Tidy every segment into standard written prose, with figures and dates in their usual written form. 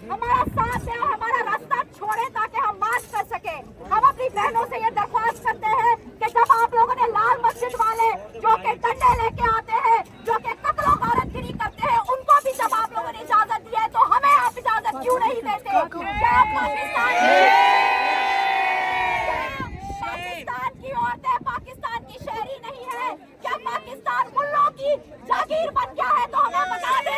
हमारा साथ दे और हमारा रास्ता छोड़े ताकि हम मार्च कर सके। हम अपनी बहनों से ये दरख्वास्त करते हैं कि जब आप लोगों ने लाल मस्जिद वाले जो कि डंडे लेके आते हैं, जो कि कत्लो गारतगिरी करते हैं, उनको भी जब आप लोगों ने इजाजत दी है तो हमें आप इजाजत क्यों नहीं देते? क्या पाकिस्तान की औरतें पाकिस्तान की शहरी नहीं है? क्या पाकिस्तान मुल्लों की जागीर बन गया है? तो हमें बता दें।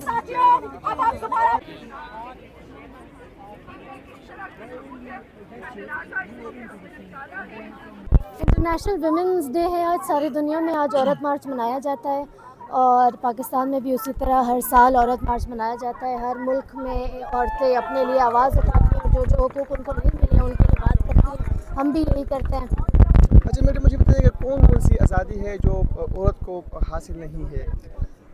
साथियों, अब आप दोबारा इंटरनेशनल वुमेंस डे है आज। सारी दुनिया में आज औरत मार्च मनाया जाता है और पाकिस्तान में भी उसी तरह हर साल औरत मार्च मनाया जाता है। हर मुल्क में औरतें अपने लिए आवाज़ उठाती हैं, जो जो हुकूक उनको नहीं मिले उनके लिए बात करती हैं। हम भी यही करते हैं। अच्छा मैडम, मुझे बताइए कि कौन कौन सी आज़ादी है जो औरत को हासिल नहीं है?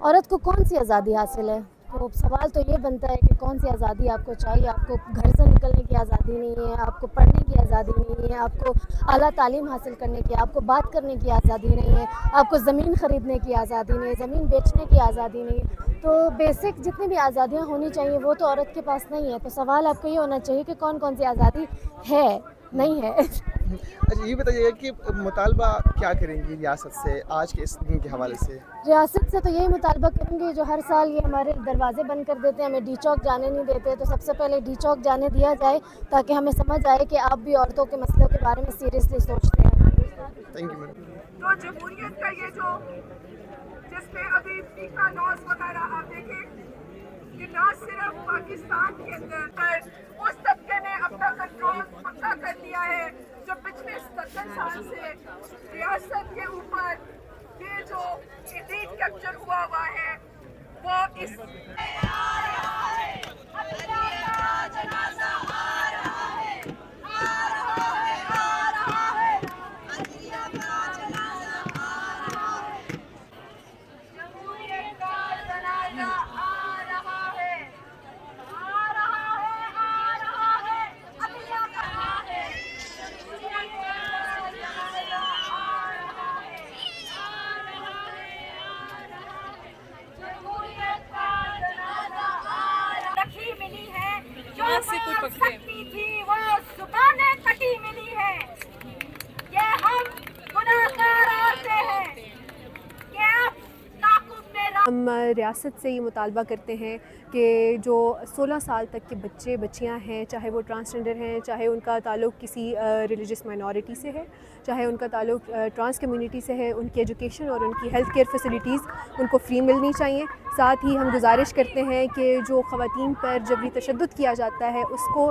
औरत को कौन सी आज़ादी हासिल है? तो सवाल तो ये बनता है कि कौन सी आज़ादी आपको चाहिए। आपको घर से निकलने की आज़ादी नहीं है, आपको पढ़ने की आज़ादी नहीं है, आपको आला तालीम हासिल करने की, आपको बात करने की आज़ादी नहीं है, आपको ज़मीन ख़रीदने की आज़ादी नहीं है, ज़मीन बेचने की आज़ादी नहीं है। तो बेसिक जितनी भी आज़ादियाँ होनी चाहिए वो तो औरत के पास नहीं है। तो सवाल आपको ये होना चाहिए कि कौन कौन सी आज़ादी है, नहीं है। अच्छा ये बताइएगा कि मुतालबा क्या करेंगी रियासत से आज के इस दिन के हवाले से? रियासत से तो यही मुतालबा करेंगे, जो हर साल ये हमारे दरवाजे बंद कर देते हैं, हमें डी चौक जाने नहीं देते, तो सबसे पहले डी चौक जाने दिया जाए ताकि हमें समझ आए कि आप भी औरतों के मसलों के बारे में सीरियसली सोचते हैं। Thank you madam. तो जमहूरियत का ये जो जिसमें अभी फीका लॉज वगैरह आप देखें कि ना सिर्फ पाकिस्तान के अंदर पर उस तबके ने अपना कंट्रोल पक्का कर लिया है जो पिछले 70 साल से रियासत के ऊपर ये जो एलीट कैप्चर हुआ है वो इस सकती थी वो जुबानें कटी मिली है। ये हम गुनाहगार औरतें हैं कि आप ताक़ुब में हम रियासत से ये मुतालबा करते हैं कि जो 16 साल तक के बच्चे बच्चियां हैं, चाहे वो ट्रांसजेंडर हैं, चाहे उनका ताल्लुक़ किसी रिलीजियस माइनॉरिटी से है, चाहे उनका ताल्लुक़ ट्रांस कम्युनिटी से है, उनकी एजुकेशन और उनकी हेल्थ केयर फैसिलिटीज़ उनको फ्री मिलनी चाहिए। साथ ही हम गुजारिश करते हैं कि जो ख़वातीन पर जबरी तशद्दुद किया जाता है उसको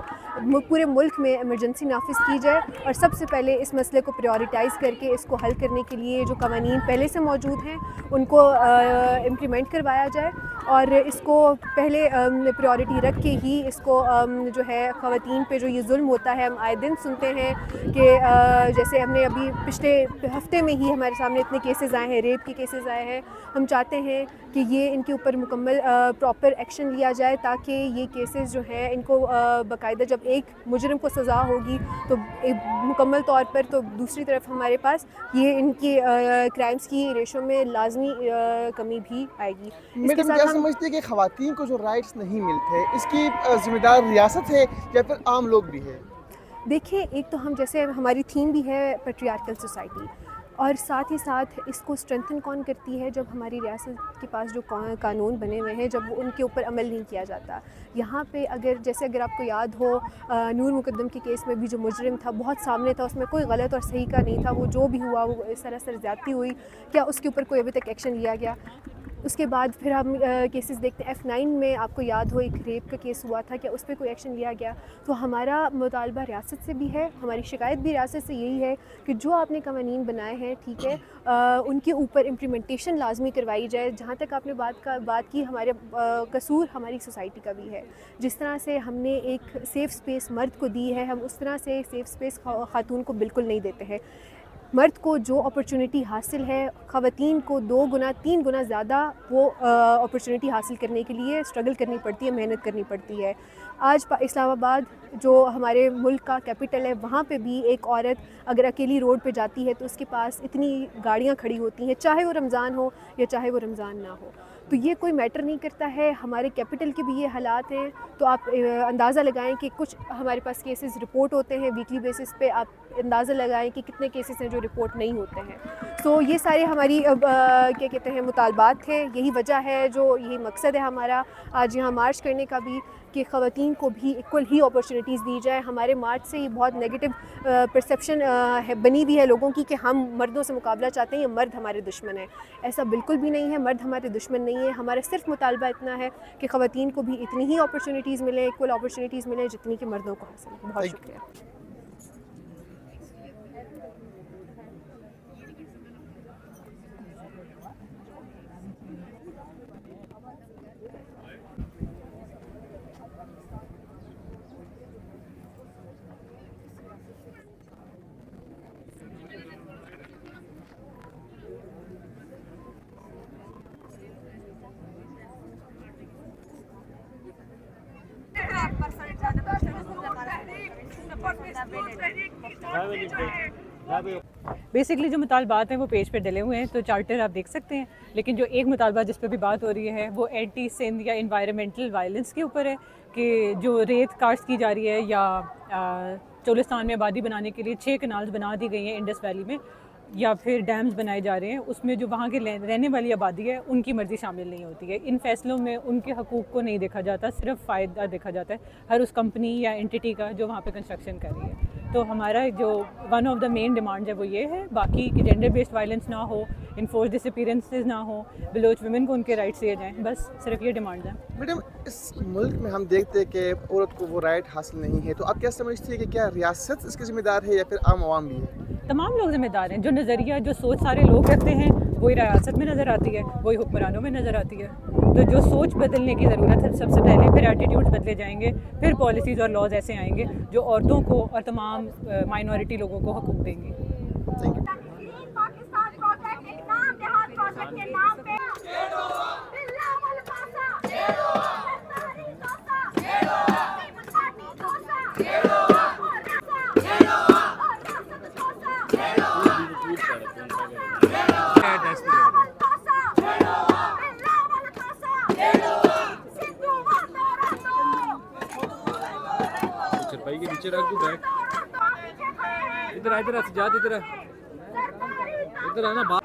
पूरे मुल्क में एमरजेंसी नाफिज की जाए और सबसे पहले इस मसले को प्रायोरिटाइज़ करके इसको हल करने के लिए जो कवानीन पहले से मौजूद हैं उनको इम्प्लीमेंट करवाया जाए और इसको पहले प्रायोरिटी रख के ही इसको जो है ख़वातीन पे जो ये जुल्म होता है, हम आए दिन सुनते हैं कि जैसे हमने अभी पिछले हफ्ते में ही हमारे सामने इतने केसेस आए हैं, रेप के केसेस आए हैं। हम चाहते हैं कि ये इनके ऊपर मुकम्मल प्रॉपर एक्शन लिया जाए ताकि ये केसेस जो हैं इनको बाकायदा जब एक मुजरिम को सज़ा होगी तो एक मुकम्मल तौर पर, तो दूसरी तरफ हमारे पास ये इनकी क्राइम्स की रेशो में लाजमी कमी भी आएगी। मैडम क्या समझती है कि ख़वातीन को जो राइट्स नहीं मिलते इसकी जिम्मेदार रियासत है या फिर आम लोग भी है? देखिए, एक तो हम जैसे हमारी थीम भी है पैट्रियार्कल सोसाइटी और साथ ही साथ इसको स्ट्रेंथन कौन करती है जब हमारी रियासत के पास जो कानून बने हुए हैं जब उनके ऊपर अमल नहीं किया जाता। यहाँ पे अगर आपको याद हो नूर मुकद्दम के केस में भी जो मुजरिम था बहुत सामने था, उसमें कोई गलत और सही का नहीं था, वो जो भी हुआ वो सरासर ज़्यादती हुई, क्या उसके ऊपर कोई अभी तक एक्शन लिया गया? उसके बाद फिर हम केसेस देखते हैं F9 में आपको याद हो एक रेप का केस हुआ था, क्या उस पर कोई एक्शन लिया गया? तो हमारा मुतालबा रियासत से भी है, हमारी शिकायत भी रियासत से यही है कि जो आपने कवानीन बनाए हैं ठीक है, उनके ऊपर इम्प्लीमेंटेशन लाजमी करवाई जाए। जहाँ तक आपने बात की हमारे कसूर हमारी सोसाइटी का भी है। जिस तरह से हमने एक सेफ़ स्पेस मर्द को दी है, हम उस तरह से सेफ़ स्पेस खातून को बिल्कुल नहीं देते हैं। मर्द को जो अपॉर्चुनिटी हासिल है, ख़वातीन को 2 गुना 3 गुना ज़्यादा वो अपॉर्चुनिटी हासिल करने के लिए स्ट्रगल करनी पड़ती है, मेहनत करनी पड़ती है। आज इस्लामाबाद जो हमारे मुल्क का कैपिटल है, वहाँ पे भी एक औरत अगर अकेली रोड पे जाती है तो उसके पास इतनी गाड़ियाँ खड़ी होती हैं, चाहे वो रमज़ान हो या चाहे वो रमज़ान ना हो। तो ये कोई मैटर नहीं करता है, हमारे कैपिटल के भी ये हालात हैं। तो आप अंदाज़ा लगाएं कि कुछ हमारे पास केसेस रिपोर्ट होते हैं वीकली बेसिस पे, आप अंदाज़ा लगाएं कि कितने केसेस हैं जो रिपोर्ट नहीं होते हैं। तो ये सारे हमारी क्या कहते हैं मुतालबात थे, यही वजह है, जो यही मकसद है हमारा आज यहाँ मार्च करने का भी कि ख़वातीन को भी इक्वल ही अपॉर्चुनिटीज़ दी जाए। हमारे मार्च से ये बहुत नेगेटिव परसेप्शन बनी हुई है लोगों की कि हम मर्दों से मुकाबला चाहते हैं, ये मर्द हमारे दुश्मन हैं। ऐसा बिल्कुल भी नहीं है, मर्द हमारे दुश्मन नहीं है। हमारा सिर्फ मुतालबा इतना है कि ख़वातीन को भी इतनी ही अपॉर्चुनिटीज़ मिले, इक्वल अपॉर्चुनिटीज़ मिले जितनी कि मर्दों को हासिल। बहुत शुक्रिया। बेसिकली जो मुतालबात हैं वो पेज पे डले हुए हैं, तो चार्टर आप देख सकते हैं। लेकिन जो एक मुतालबा जिस पे भी बात हो रही है वो एंटी सिंध या इन्वायरमेंटल वायलेंस के ऊपर है कि जो रेत काश्त की जा रही है या चोलिस्तान में आबादी बनाने के लिए 6 कनाल्स बना दी गई हैं इंडस वैली में, या फिर डैम्स बनाए जा रहे हैं, उसमें जो वहाँ के रहने वाली आबादी है उनकी मर्ज़ी शामिल नहीं होती है। इन फैसलों में उनके हकूक़ को नहीं देखा जाता, सिर्फ फ़ायदा देखा जाता है हर उस कंपनी या एंटिटी का जो वहाँ पे कंस्ट्रक्शन कर रही है। तो हमारा जो one of the main demands है वो ये है, बाकी कि जेंडर बेस्ड वायलेंस ना हो, इन्फोर्स डिसअपीयरेंसेस ना हो, बलोच वुमेन को उनके राइट्स दिए जाएँ, बस सिर्फ ये डिमांड्स हैं। मैडम इस मुल्क में हम देखते हैं कि औरत को वो राइट हासिल नहीं है, तो आप क्या समझती है कि क्या रियासत इसकी जिम्मेदार है या फिर आम आवाम भी है? तमाम लोग जिम्मेदार हैं। जो नज़रिया जो सोच सारे लोग रखते हैं वही रियासत में नज़र आती है, वही हुक्मरानों में नज़र आती है। तो जो सोच बदलने की ज़रूरत है सबसे पहले, फिर एटीट्यूड्स बदले जाएंगे, फिर पॉलिसीज़ और लॉज ऐसे आएंगे जो औरतों को और तमाम माइनॉरिटी लोगों को हकूक़ देंगे। Thank you. चरपाई के नीचे रख दो बैग। इधर इधर सजाद इधर आना बाहर।